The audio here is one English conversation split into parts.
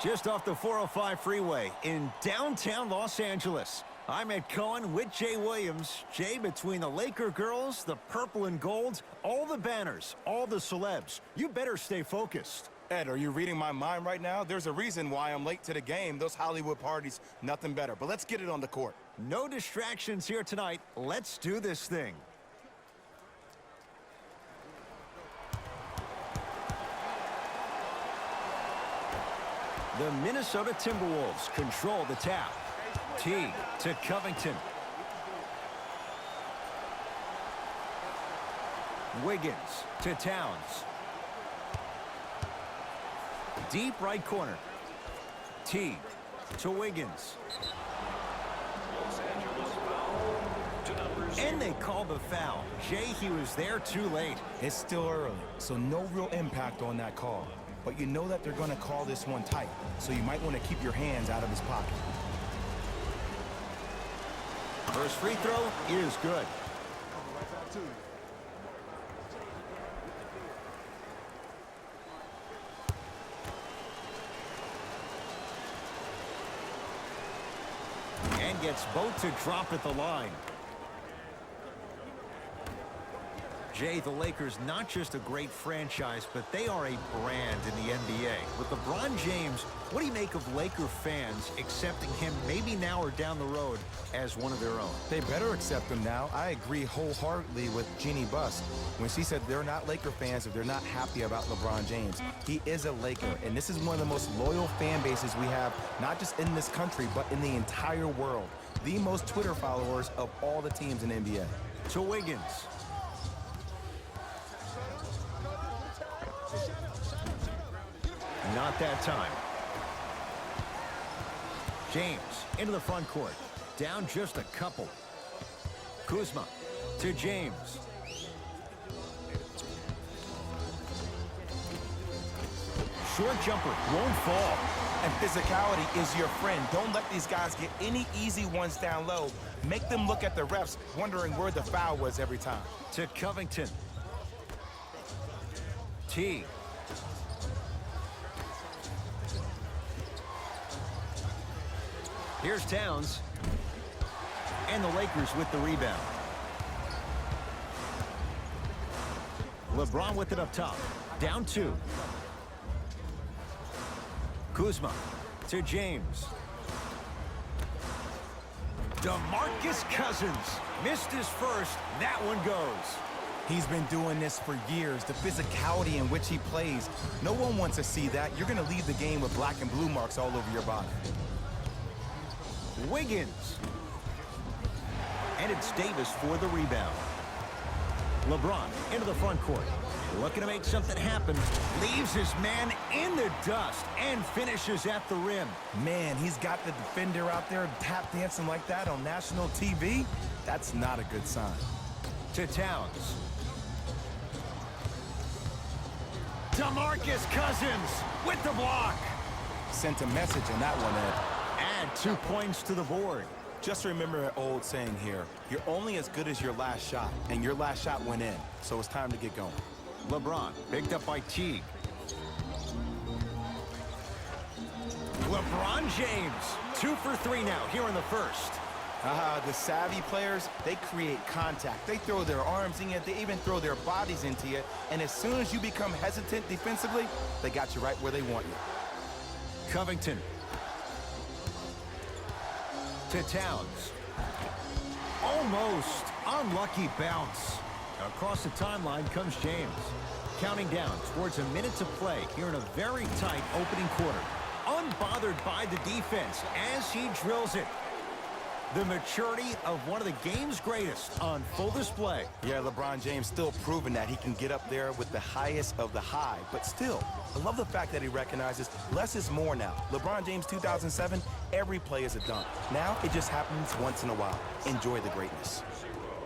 Just off the 405 freeway in downtown Los Angeles. I'm Ed Cohen with Jay Williams. Jay, between the Laker girls, the purple and gold, all the banners, all the celebs, you better stay focused. Ed, are you reading my mind right now? There's a reason why I'm late to the game. Those Hollywood parties, nothing better. But let's get it on the court. No distractions here tonight. Let's do this thing. The Minnesota Timberwolves control the tap. Teague to Covington. Wiggins to Towns. Deep right corner. Teague to Wiggins. And they call the foul. Jay, he was there too late. It's still early, so no real impact on that call. But you know that they're going to call this one tight, so you might want to keep your hands out of his pocket. First free throw is good. And gets both to drop at the line. Jay, the Lakers, not just a great franchise, but they are a brand in the NBA. With LeBron James, what do you make of Laker fans accepting him maybe now or down the road as one of their own? They better accept him now. I agree wholeheartedly with Jeannie Buss when she said they're not Laker fans if they're not happy about LeBron James. He is a Laker, and this is one of the most loyal fan bases we have, not just in this country, but in the entire world. The most Twitter followers of all the teams in the NBA. To Wiggins. Not that time. James into the front court. Down just a couple. Kuzma to James. Short jumper won't fall. And physicality is your friend. Don't let these guys get any easy ones down low. Make them look at the refs, wondering where the foul was every time. To Covington. Teague. Here's Towns. And the Lakers with the rebound. LeBron with it up top. Down 2. Kuzma to James. DeMarcus Cousins missed his first. That one goes. He's been doing this for years. The physicality in which he plays. No one wants to see that. You're going to leave the game with black and blue marks all over your body. Wiggins. And it's Davis for the rebound. LeBron into the front court. Looking to make something happen. Leaves his man in the dust and finishes at the rim. Man, he's got the defender out there tap dancing like that on national TV. That's not a good sign. To Towns. DeMarcus Cousins with the block. Sent a message in that one, Ed. Add 2 points to the board. Just remember an old saying here. You're only as good as your last shot, and your last shot went in, so it's time to get going. LeBron picked up by Teague. LeBron James, 2 for 3 now here in the first. The savvy players, they create contact. They throw their arms in you. They even throw their bodies into you. And as soon as you become hesitant defensively, they got you right where they want you. Covington. To Towns. Almost unlucky bounce. Across the timeline comes James. Counting down towards a minute to play here in a very tight opening quarter. Unbothered by the defense as he drills it. The maturity of one of the game's greatest on full display. Yeah, LeBron James still proving that he can get up there with the highest of the high. But still, I love the fact that he recognizes less is more now. LeBron James 2007, every play is a dunk. Now it just happens once in a while. Enjoy the greatness.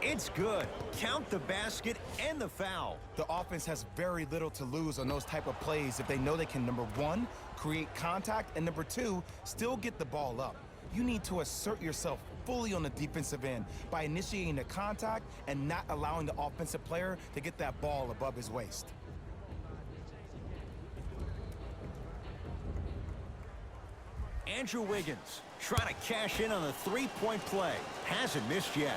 It's good. Count the basket and the foul. The offense has very little to lose on those type of plays if they know they can, number 1, create contact, and number 2, still get the ball up. You need to assert yourself fully on the defensive end by initiating the contact and not allowing the offensive player to get that ball above his waist. Andrew Wiggins trying to cash in on a three-point play. Hasn't missed yet.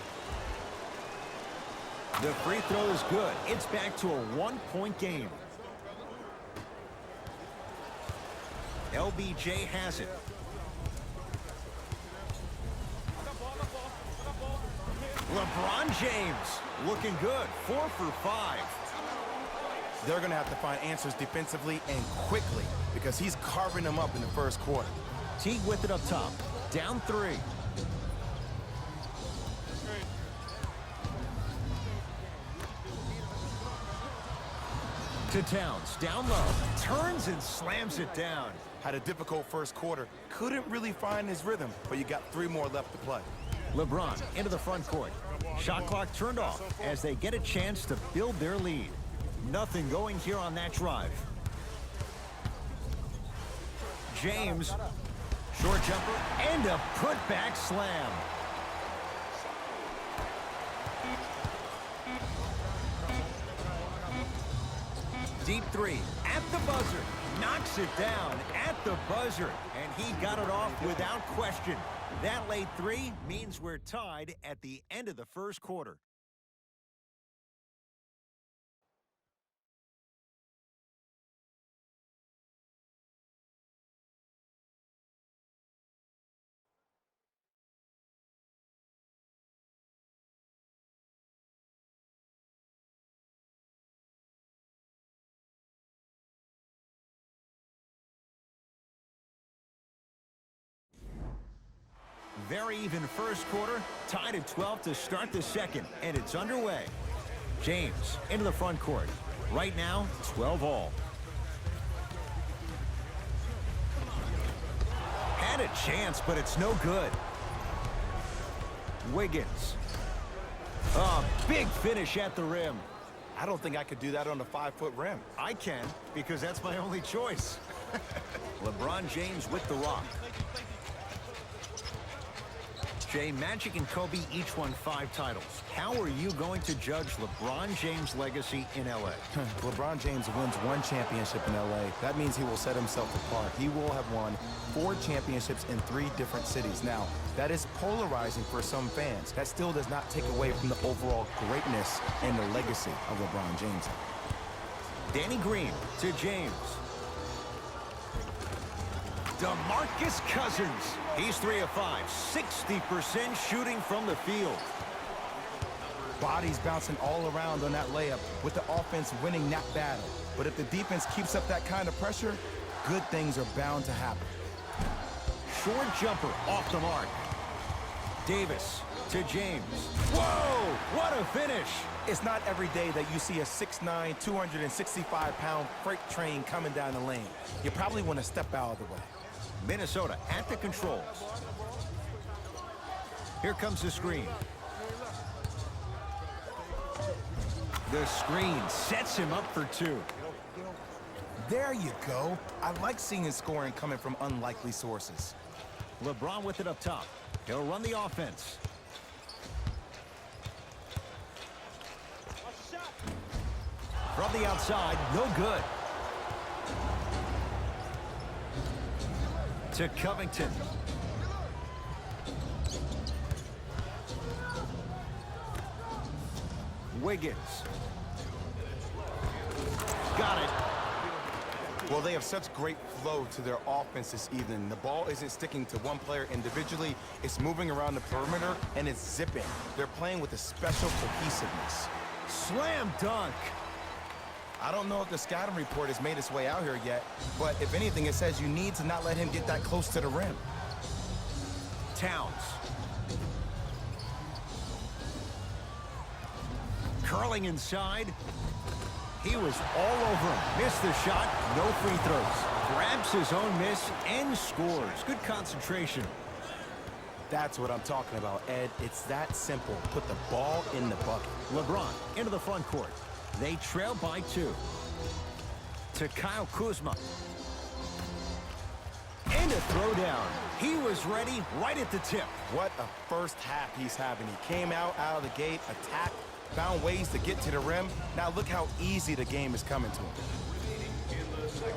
The free throw is good. It's back to a one-point game. LBJ has it. LeBron James looking good. 4 for 5. They're going to have to find answers defensively and quickly because he's carving them up in the first quarter. Teague with it up top. Down 3. To Towns. Down low. Turns and slams it down. Had a difficult first quarter. Couldn't really find his rhythm, but you got 3 more left to play. LeBron into the front court. Shot clock turned off as they get a chance to build their lead. Nothing going here on that drive. James. Short jumper and a putback slam. Deep 3 at the buzzer. Knocks it down at the buzzer. And he got it off without question. That late 3 means we're tied at the end of the first quarter. Very even first quarter, tied at 12 to start the second, and it's underway. James into the front court. Right now, 12 all. Had a chance, but it's no good. Wiggins. A big finish at the rim. I don't think I could do that on a 5-foot rim. I can, because that's my only choice. LeBron James with the rock. Jay, Magic and Kobe each won 5 titles. How are you going to judge LeBron James' legacy in L.A.? LeBron James wins 1 championship in L.A. That means he will set himself apart. He will have won 4 championships in 3 different cities. Now, that is polarizing for some fans. That still does not take away from the overall greatness and the legacy of LeBron James. Danny Green to James. DeMarcus Cousins. He's 3 of 5. 60% shooting from the field. Bodies bouncing all around on that layup with the offense winning that battle. But if the defense keeps up that kind of pressure, good things are bound to happen. Short jumper off the mark. Davis to James. Whoa! What a finish! It's not every day that you see a 6'9", 265-pound freight train coming down the lane. You probably want to step out of the way. Minnesota at the controls. Here comes the screen. The screen sets him up for 2. There you go. I like seeing scoring coming from unlikely sources. LeBron with it up top. He'll run the offense. From the outside, no good. To Covington. Wiggins. Got it. Well, they have such great flow to their offense this evening. The ball isn't sticking to one player individually. It's moving around the perimeter, and it's zipping. They're playing with a special cohesiveness. Slam dunk. I don't know if the scouting report has made its way out here yet, but if anything, it says you need to not let him get that close to the rim. Towns. Curling inside. He was all over him. Missed the shot. No free throws. Grabs his own miss and scores. Good concentration. That's what I'm talking about, Ed. It's that simple. Put the ball in the bucket. LeBron into the front court. They trail by 2. To Kyle Kuzma. And a throwdown. He was ready right at the tip. What a first half he's having. He came out of the gate, attacked, found ways to get to the rim. Now look how easy the game is coming to him.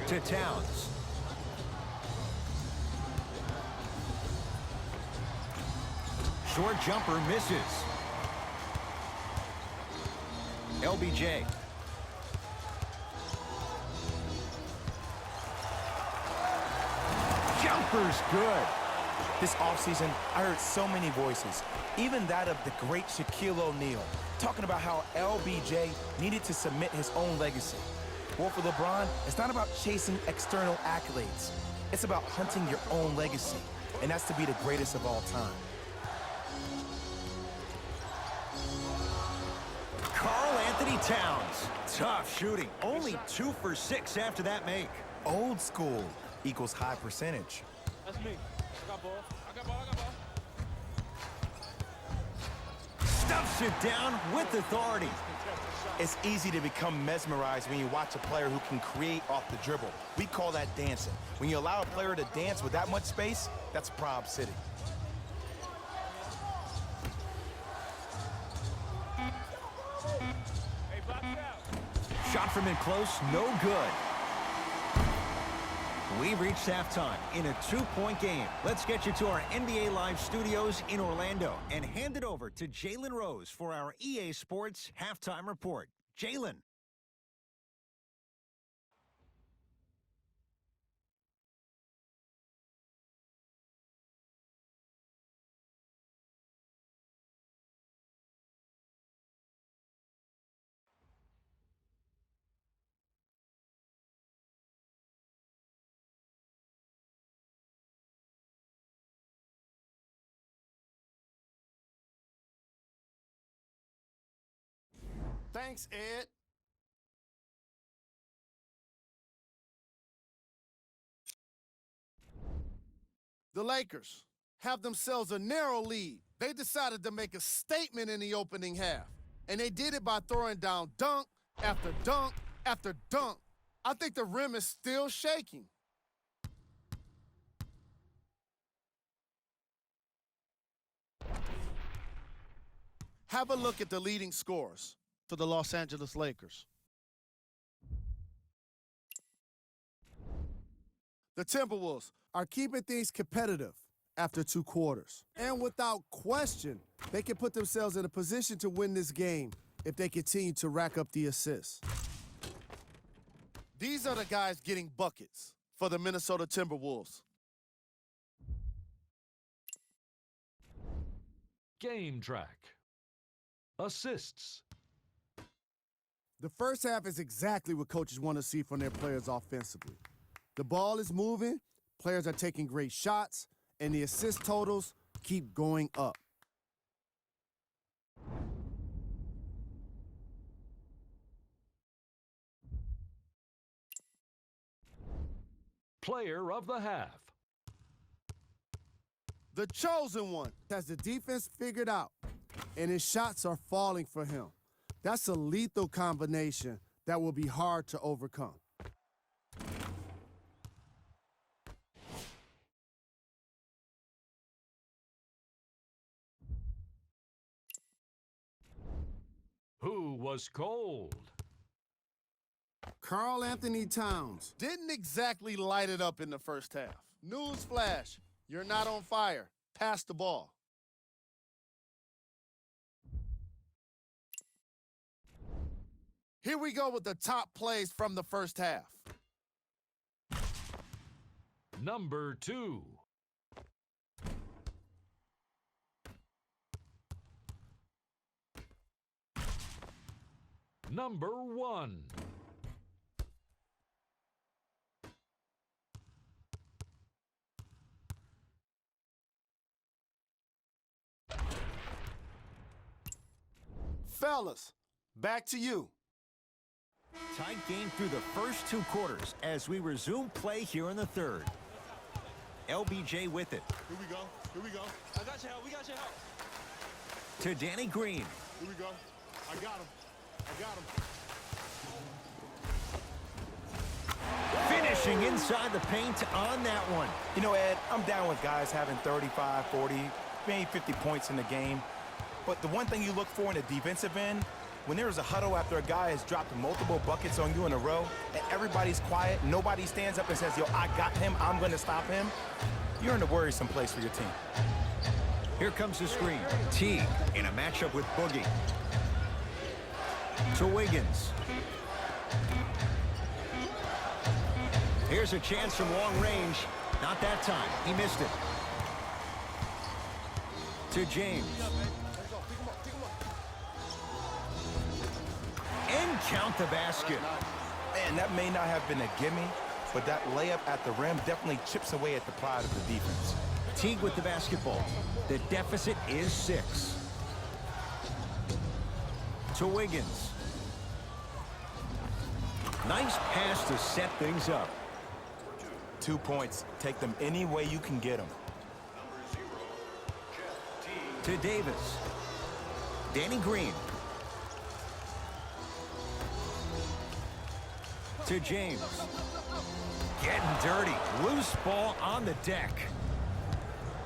To Towns. Short jumper misses. LBJ. Jumper's good. This offseason, I heard so many voices, even that of the great Shaquille O'Neal, talking about how LBJ needed to submit his own legacy. Well, for LeBron, it's not about chasing external accolades. It's about hunting your own legacy, and that's to be the greatest of all time. Karl Anthony Towns. Tough shooting. Only 2 for 6 after that make. Old school equals high percentage. That's me. I got ball. I got ball. I got ball. Stuffs it down with authority. It's easy to become mesmerized when you watch a player who can create off the dribble. We call that dancing. When you allow a player to dance with that much space, that's Prob City. Hey, box out. Shot from in close, no good. We've reached halftime in a 2-point game. Let's get you to our NBA Live studios in Orlando and hand it over to Jalen Rose for our EA Sports halftime report. Jalen. Thanks, Ed. The Lakers have themselves a narrow lead. They decided to make a statement in the opening half, and they did it by throwing down dunk after dunk after dunk. I think the rim is still shaking. Have a look at the leading scorers for the Los Angeles Lakers. The Timberwolves are keeping things competitive after 2 quarters. And without question, they can put themselves in a position to win this game if they continue to rack up the assists. These are the guys getting buckets for the Minnesota Timberwolves. Game track. Assists. The first half is exactly what coaches want to see from their players offensively. The ball is moving, players are taking great shots, and the assist totals keep going up. Player of the half. The chosen one has the defense figured out, and his shots are falling for him. That's a lethal combination that will be hard to overcome. Who was cold? Karl Anthony Towns didn't exactly light it up in the first half. Newsflash, you're not on fire. Pass the ball. Here we go with the top plays from the first half. Number 2. Number 1. Fellas, back to you. Tight game through the first 2 quarters as we resume play here in the third. LBJ with it. Here we go. Here we go. I got your help. We got your help. To Danny Green. Here we go. I got him. I got him. Finishing inside the paint on that one. You know, Ed, I'm down with guys having 35, 40, maybe 50 points in the game. But the one thing you look for in the defensive end, when there is a huddle after a guy has dropped multiple buckets on you in a row, and everybody's quiet, nobody stands up and says, yo, I got him, I'm going to stop him, you're in a worrisome place for your team. Here comes the screen. Teague in a matchup with Boogie. To Wiggins. Here's a chance from long range. Not that time. He missed it. To James. And count the basket. Man, that may not have been a gimme, but that layup at the rim definitely chips away at the pride of the defense. Teague with the basketball. The deficit is 6. To Wiggins. Nice pass to set things up. 2 points. Take them any way you can get them. To Davis. Danny Green. To James. Getting dirty. Loose ball on the deck.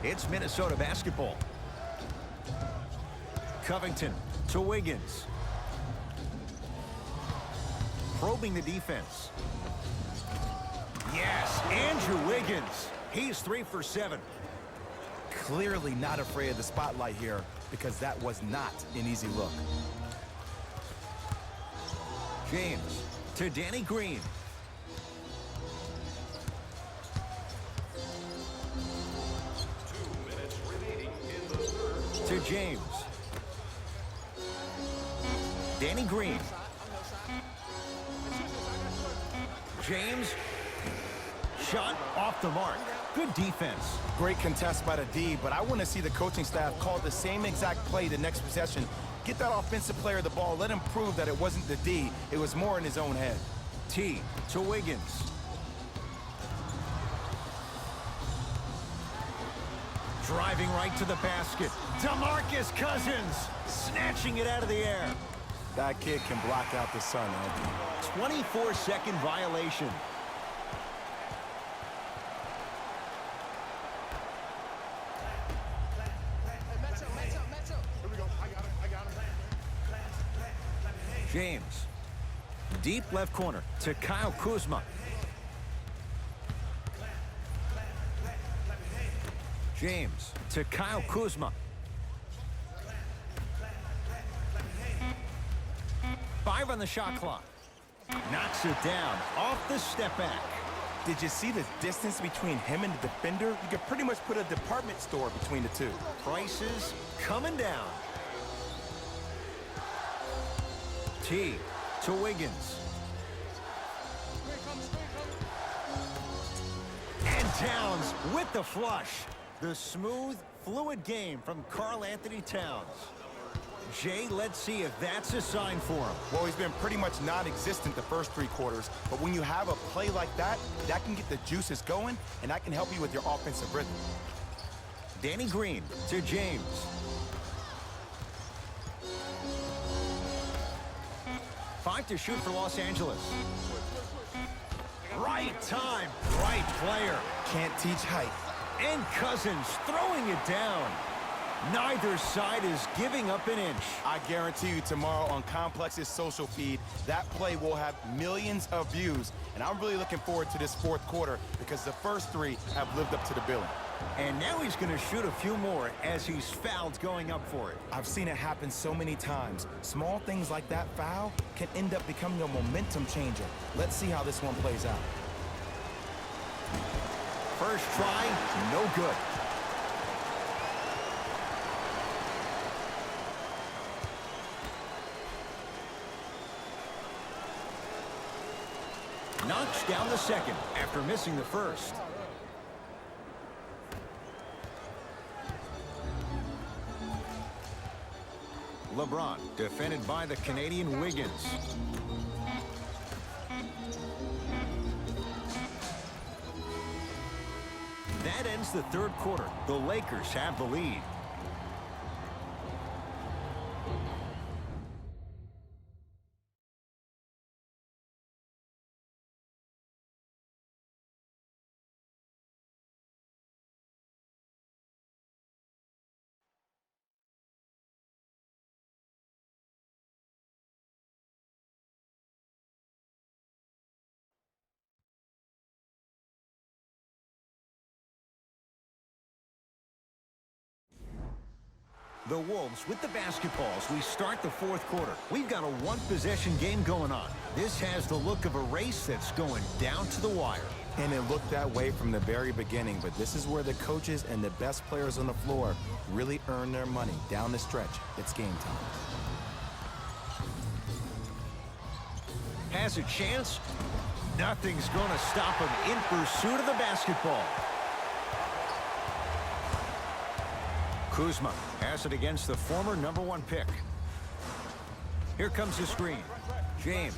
It's Minnesota basketball. Covington to Wiggins. Probing the defense. Yes, Andrew Wiggins. He's 3 for 7. Clearly not afraid of the spotlight here because that was not an easy look. James to Danny Green. To James. Danny Green. James. Shot off the mark. Good defense. Great contest by the D, but I want to see the coaching staff call the same exact play the next possession. Get that offensive player the ball. Let him prove that it wasn't the D. It was more in his own head. T to Wiggins. Driving right to the basket. DeMarcus Cousins snatching it out of the air. That kid can block out the sun, Ed. 24-second violation. Here we go. I got him. James. Deep left corner to Kyle Kuzma. James to Kyle Kuzma. 5 on the shot clock. Knocks it down off the step back. Did you see the distance between him and the defender? You could pretty much put a department store between the two. Prices coming down. T to Wiggins. And Towns with the flush. The smooth, fluid game from Karl Anthony Towns. Jay, let's see if that's a sign for him. Well, he's been pretty much non-existent the first 3 quarters, but when you have a play like that, that can get the juices going, and that can help you with your offensive rhythm. Danny Green to James. 5 to shoot for Los Angeles. Right time, right player. Can't teach height. And Cousins throwing it down. Neither side is giving up an inch. I guarantee you tomorrow on Complex's social feed, that play will have millions of views. And I'm really looking forward to this 4th quarter because the first 3 have lived up to the billing. And now he's going to shoot a few more as he's fouled going up for it. I've seen it happen so many times. Small things like that foul can end up becoming a momentum changer. Let's see how this one plays out. First try, no good. Knocks down the second after missing the first. LeBron defended by the Canadian Wiggins. That ends the 3rd quarter. The Lakers have the lead. The Wolves with the basketball as we start the fourth quarter. We've got a one-possession game going on. This has the look of a race that's going down to the wire. And it looked that way from the very beginning, but this is where the coaches and the best players on the floor really earn their money. Down the stretch, it's game time. Has a chance. Nothing's going to stop him in pursuit of the basketball. Kuzma has it against the former #1 pick. Here comes the screen. James.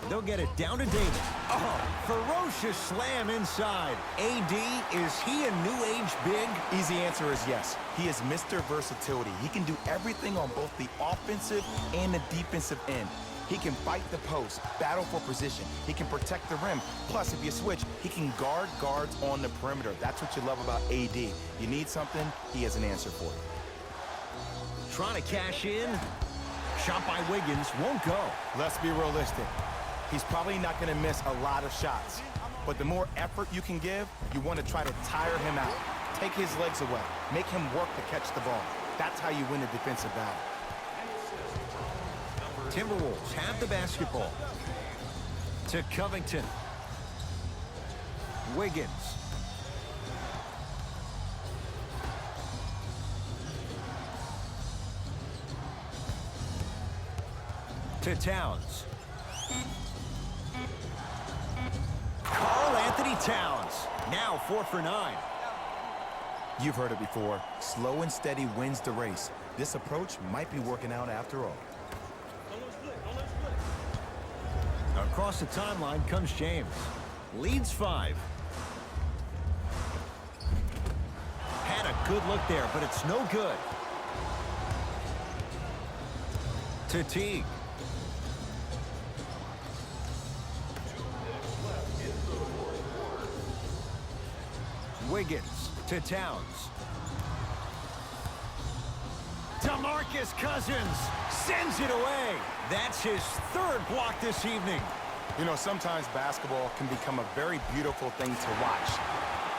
They'll get it down to Davis. Oh, ferocious slam inside. AD, is he a new age big? Easy answer is yes. He is Mr. Versatility. He can do everything on both the offensive and the defensive end. He can fight the post, battle for position. He can protect the rim. Plus, if you switch, he can guard guards on the perimeter. That's what you love about AD. You need something, he has an answer for you. Trying to cash in. Shot by Wiggins, won't go. Let's be realistic. He's probably not going to miss a lot of shots. But the more effort you can give, you want to try to tire him out. Take his legs away. Make him work to catch the ball. That's how you win a defensive battle. Timberwolves have the basketball. To Covington. Wiggins. To Towns. Karl Anthony Towns. Now 4 for 9. You've heard it before. Slow and steady wins the race. This approach might be working out after all. Across the timeline comes James. Leads 5. Had a good look there, but it's no good. To Teague. Wiggins to Towns. DeMarcus Cousins sends it away. That's his 3rd block this evening. You know, sometimes basketball can become a very beautiful thing to watch.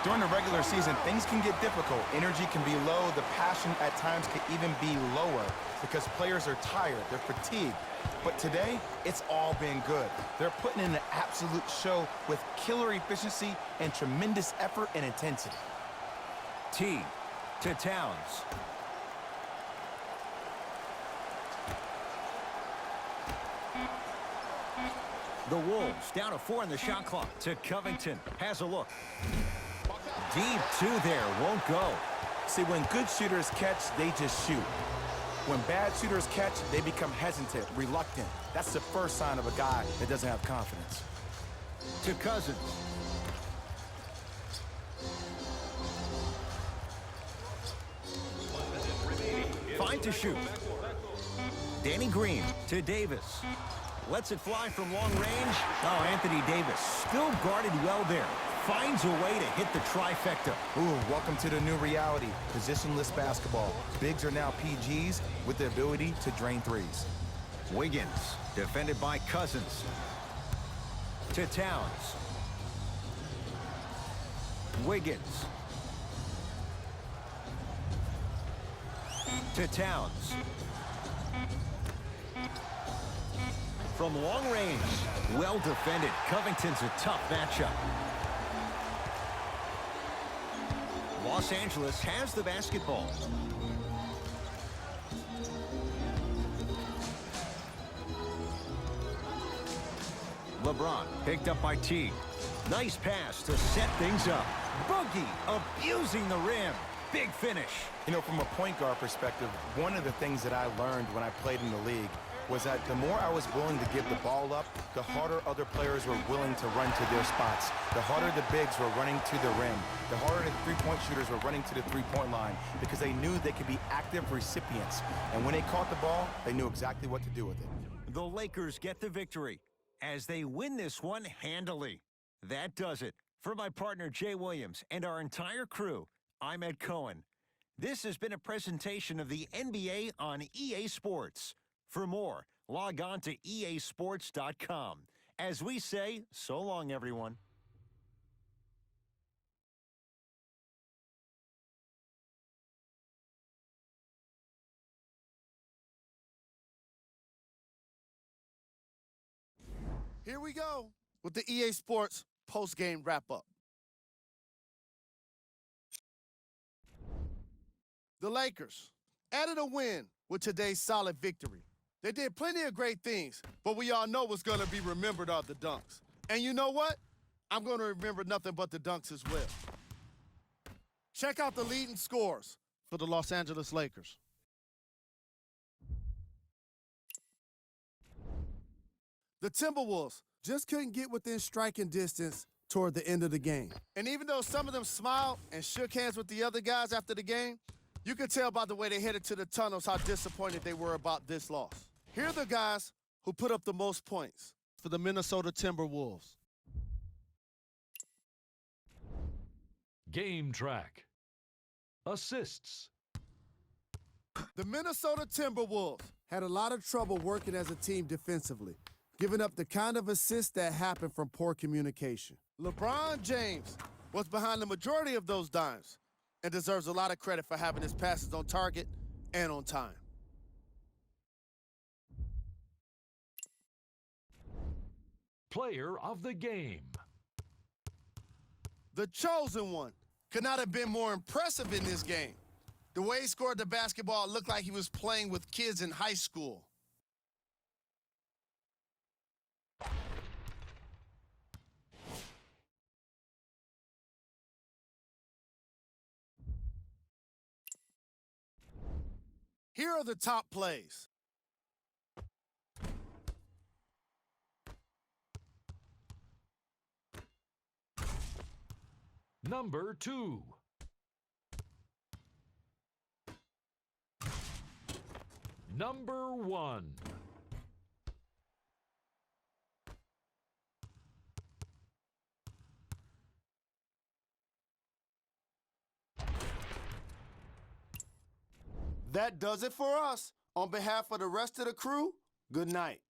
During the regular season, things can get difficult. Energy can be low. The passion at times can even be lower because players are tired. They're fatigued. But today, it's all been good. They're putting in an absolute show with killer efficiency and tremendous effort and intensity. Teague to Towns. The Wolves down to 4 in the shot clock. To Covington. Has a look. Deep 2 there. Won't go. See, when good shooters catch, they just shoot. When bad shooters catch, they become hesitant, reluctant. That's the first sign of a guy that doesn't have confidence. To Cousins. Fine to shoot. Danny Green to Davis. Lets it fly from long range. Oh, Anthony Davis still guarded well there. Finds a way to hit the trifecta. Ooh, welcome to the new reality. Positionless basketball. Bigs are now PGs with the ability to drain threes. Wiggins, defended by Cousins. To Towns. Wiggins. To Towns. From long range, well defended. Covington's a tough matchup. Los Angeles has the basketball. LeBron picked up by Teague. Nice pass to set things up. Boogie abusing the rim. Big finish. You know, from a point guard perspective, one of the things that I learned when I played in the league was that the more I was willing to give the ball up, the harder other players were willing to run to their spots. The harder the bigs were running to the rim. The harder the three-point shooters were running to the three-point line because they knew they could be active recipients. And when they caught the ball, they knew exactly what to do with it. The Lakers get the victory as they win this one handily. That does it. For my partner, Jay Williams, and our entire crew, I'm Ed Cohen. This has been a presentation of the NBA on EA Sports. For more, log on to easports.com. As we say, so long, everyone. Here we go with the EA Sports post-game wrap-up. The Lakers added a win with today's solid victory. They did plenty of great things, but we all know what's going to be remembered are the dunks. And you know what? I'm going to remember nothing but the dunks as well. Check out the leading scores for the Los Angeles Lakers. The Timberwolves just couldn't get within striking distance toward the end of the game. And even though some of them smiled and shook hands with the other guys after the game, you could tell by the way they headed to the tunnels how disappointed they were about this loss. Here are the guys who put up the most points for the Minnesota Timberwolves. Game track. Assists. The Minnesota Timberwolves had a lot of trouble working as a team defensively, giving up the kind of assists that happen from poor communication. LeBron James was behind the majority of those dimes and deserves a lot of credit for having his passes on target and on time. Player of the game. The chosen one could not have been more impressive in this game. The way he scored the basketball looked like he was playing with kids in high school. Here are the top plays. Number 2. Number 1. That does it for us. On behalf of the rest of the crew, good night.